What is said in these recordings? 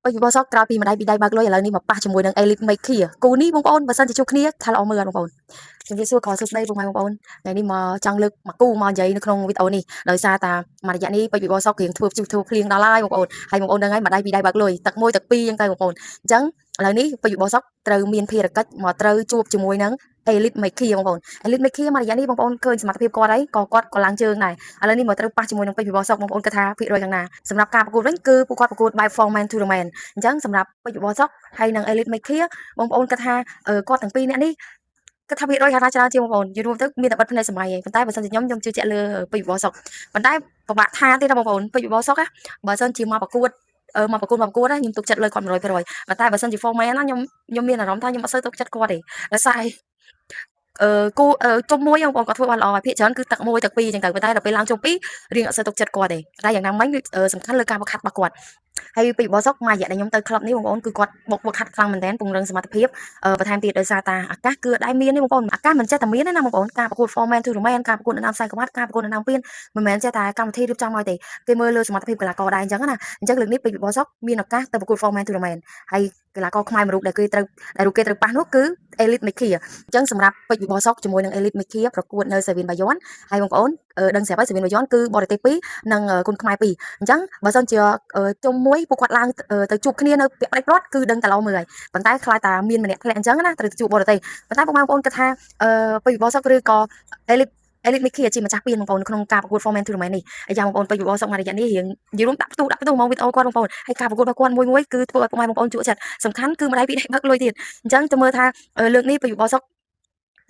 bây giờ sóc trao pi mà đây bạc lôi là ni mà pa cho mùi đằng elite make kia cú ní bông ôn và sân chỉ chụp kia thay là mưa bông ôn chúng ta xua khó sụp đây bông mai bông ôn này đi mà trang lực mà cú mà giấy nó không biết ôn đi đời xa ta mà dạng ní bây giờ sóc hiện thuộc liền đà lai bông ôn hay bông ôn đang ấy mà đây bạc lôi tật môi tật piยังtay bông ôn chẳng là ní bây giờ sóc trâu miên phi là cách mà trâu chụp cho mùi nắng elite make kia bông ôn elite make kia mà dạng ní bông ônเคยสมัครเพียบกอได้กอล้างเชิงnàyอะไรนี่มาtrâu pa cho mùi nắng bây giờ sóc bông ônกระทาพี่รวยกันนะสำหรับการประกวดนั่นคือประกวด by forman to the man អញ្ចឹងសម្រាប់បច្ចុប្បន្នសក់ហើយនឹង elite make បងប្អូនគាត់ថាគាត់ទាំងពីរនាក់នេះគាត់ថាវា100ថាច្រើនជាងបងប្អូនយល់រួមទៅមានតែបិទផ្នែកសម័យឯងប៉ុន្តែបើសិនជាខ្ញុំជឿជាក់លើបច្ចុប្បន្នសក់ប៉ុន្តែពិបាកថាទេណាបងប្អូនបច្ចុប្បន្នសក់ណាបើសិនជាមកប្រកួតណាខ្ញុំទុកចិត្តលើគាត់100%ប៉ុន្តែបើសិនជា forman ណាខ្ញុំមានអារម្មណ៍ថាខ្ញុំអត់សូវទុកចិត្តគាត់ទេដោយសារគូជុំមួយបងប្អូនគាត់ធ្វើបានល្អហើយភាគច្រើនគឺទឹកមួយទឹកពីរអញ្ចឹងទៅប៉ុន្តែដល់ពេលឡើងជុំពីររៀងអត់សូវទុកចិត្តគាត់ទេតែយ៉ាងណាមិញសំខាន់លើការបង្ហាត់របស់គាត់ហើយពីបោះសុកមួយរយៈដែលខ្ញុំទៅក្លឹបនេះបងប្អូនគឺគាត់បុកហាត់ខ្លាំងមែនទែនពង្រឹងសមត្ថភាពបន្ថែមទៀតដោយសារតាអាកាសគឺដែរមានទេបងប្អូនអាកាសមិនចេះតែមានទេណាបងប្អូនការប្រកួត forman to man ការប្រកួតនៅតាមខ្សែក្រវ៉ាត់ការប្រកួតនៅតាមពៀនមិនមែនចេះតែកម្មវិធីរៀបចំឲ្យទេគេមើលលើសមត្ថភាពកីឡាករដែរអញ្ចឹងណាអញ្ចឹងលើកនេះពីបោះសុកមានឱកាសទៅប្រកួត forman to man ហើយកីឡាករខ្មែរមួយរូបដែលគេត្រូវប៉ះនោះគឺ elite makia អញ្ចឹងសម្រាប់ពេជ្របោះសុកជាមួយនឹង elite makia ប្រកួតនៅសេវីនបាយ័នហើយបងប្អូនដឹងស្រាប់ហើយសេវីនបាយ័នគឺបរទេស2និងគុណខ្មែរ2អញ្ចឹងបើសិនជាជុំមួយពួកគាត់ឡើងទៅជួបគ្នានៅពាក់ផ្ដាច់ព្រាត់គឺដឹងតែឡូវមើលហើយប៉ុន្តែខ្លាចតែមានម្នាក់ធ្លាក់អញ្ចឹងណាត្រូវទៅជួបបរទេសប៉ុន្តែបងប្អូនគិតថាពេជ្របោះសុកឬក៏ elite makia ជាម្ចាស់ពានបងប្អូននៅក្នុងការប្រកួត forman tournament នេះហើយយ៉ាងបងប្អូនពេជ្របោះសុកមួយរយៈនេះរៀងនិយាយរួមដាក់ផ្ទុះមកវីដេអូគាត់បងប្អូនហើយការប្រកួតរបស់គាត់មួយគឺធ្វើឲ្យបងប្អូនជក់ចិត្តសំខាន់គឺម្ដាយពីដៃបាក់លុយទៀតអញ្ចឹងទៅមើលថាលើកនេះពេជ្របោះសុក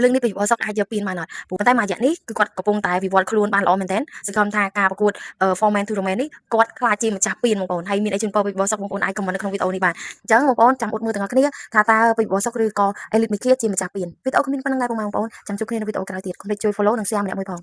រឿងនេះពីបោះសុកអាចយកពីនបានអត់ព្រោះប៉ុន្តែមួយរយៈនេះគឺគាត់កំពុងតែវិវត្តខ្លួនបានល្អមែនទែនសង្ឃឹមថាការប្រកួត forman tournament នេះគាត់ខ្លាចជាម្ចាស់ពីនបងប្អូនហើយមានអីជូនពរពីបោះសុកបងប្អូនអាច comment នៅក្នុងវីដេអូនេះបានអញ្ចឹងបងប្អូនចាំអ៊ុតមើលទាំងអស់គ្នាថាតើពីបោះសុកឬក៏ elite makia ជាម្ចាស់ពីនវីដេអូគ្មានប៉ុណ្្នឹងដែរបងប្អូនចាំជួបគ្នានៅវីដេអូក្រោយទៀតកុំភ្លេចជួយ follow និង share ម្នាក់មួយផង